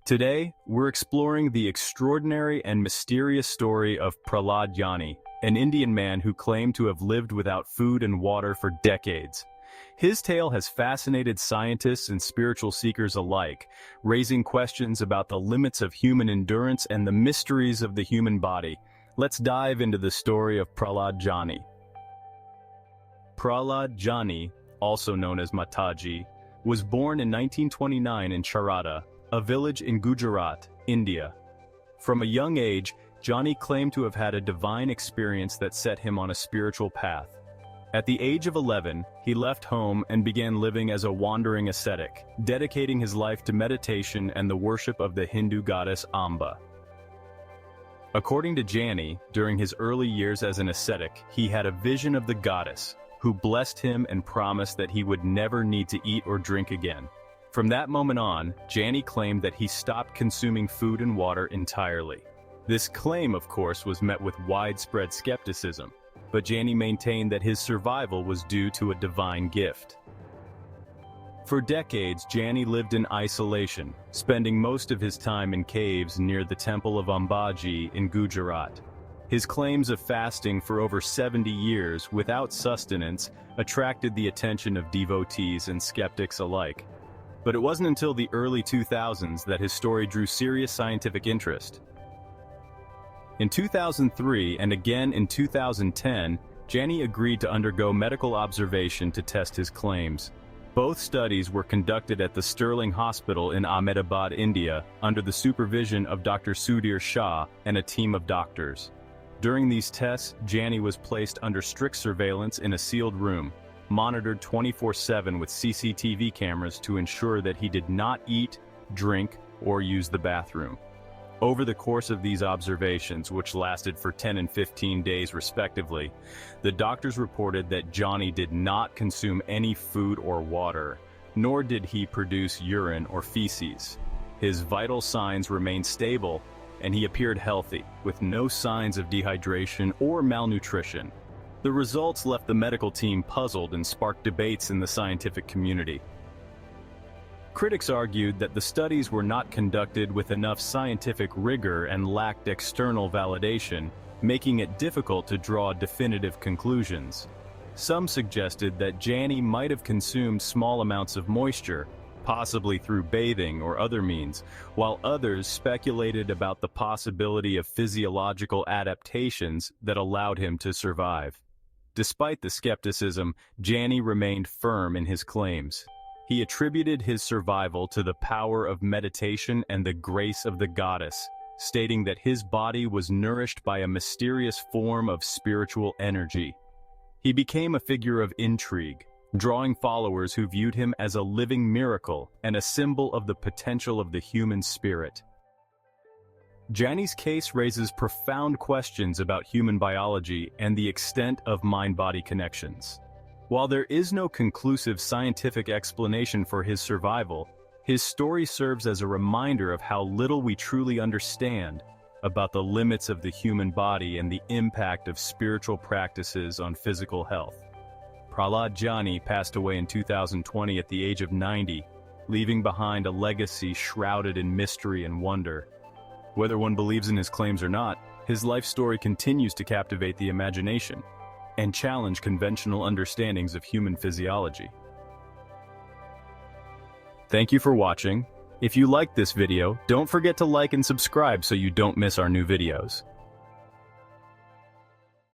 Today, we're exploring the extraordinary and mysterious story of Prahlad Jani, an Indian man who claimed to have lived without food and water for decades. His tale has fascinated scientists and spiritual seekers alike, raising questions about the limits of human endurance and the mysteries of the human body. Let's dive into the story of Prahlad Jani. Prahlad Jani, also known as Mataji, was born in 1929 in Charada, a village in Gujarat, India. From a young age, Jani claimed to have had a divine experience that set him on a spiritual path. At the age of 11, he left home and began living as a wandering ascetic, dedicating his life to meditation and the worship of the Hindu goddess Amba. According to Jani, during his early years as an ascetic, he had a vision of the goddess, who blessed him and promised that he would never need to eat or drink again. From that moment on, Jani claimed that he stopped consuming food and water entirely. This claim, of course, was met with widespread skepticism, but Jani maintained that his survival was due to a divine gift. For decades, Jani lived in isolation, spending most of his time in caves near the temple of Ambaji in Gujarat. His claims of fasting for over 70 years without sustenance attracted the attention of devotees and skeptics alike. But it wasn't until the early 2000s that his story drew serious scientific interest. In 2003 and again in 2010, Jani agreed to undergo medical observation to test his claims. Both studies were conducted at the Sterling Hospital in Ahmedabad, India, under the supervision of Dr. Sudhir Shah and a team of doctors. During these tests, Jani was placed under strict surveillance in a sealed room, monitored 24/7 with CCTV cameras to ensure that he did not eat, drink, or use the bathroom. Over the course of these observations, which lasted for 10 and 15 days respectively, the doctors reported that Jani did not consume any food or water, nor did he produce urine or feces. His vital signs remained stable, and he appeared healthy, with no signs of dehydration or malnutrition. The results left the medical team puzzled and sparked debates in the scientific community. Critics argued that the studies were not conducted with enough scientific rigor and lacked external validation, making it difficult to draw definitive conclusions. Some suggested that Jani might have consumed small amounts of moisture, possibly through bathing or other means, while others speculated about the possibility of physiological adaptations that allowed him to survive. Despite the skepticism, Jani remained firm in his claims. He attributed his survival to the power of meditation and the grace of the goddess, stating that his body was nourished by a mysterious form of spiritual energy. He became a figure of intrigue, drawing followers who viewed him as a living miracle and a symbol of the potential of the human spirit. Jani's case raises profound questions about human biology and the extent of mind-body connections. While there is no conclusive scientific explanation for his survival, his story serves as a reminder of how little we truly understand about the limits of the human body and the impact of spiritual practices on physical health. Prahlad Jani passed away in 2020 at the age of 90, leaving behind a legacy shrouded in mystery and wonder. Whether one believes in his claims or not, his life story continues to captivate the imagination and challenge conventional understandings of human physiology. Thank you for watching. If you liked this video, don't forget to like and subscribe so you don't miss our new videos.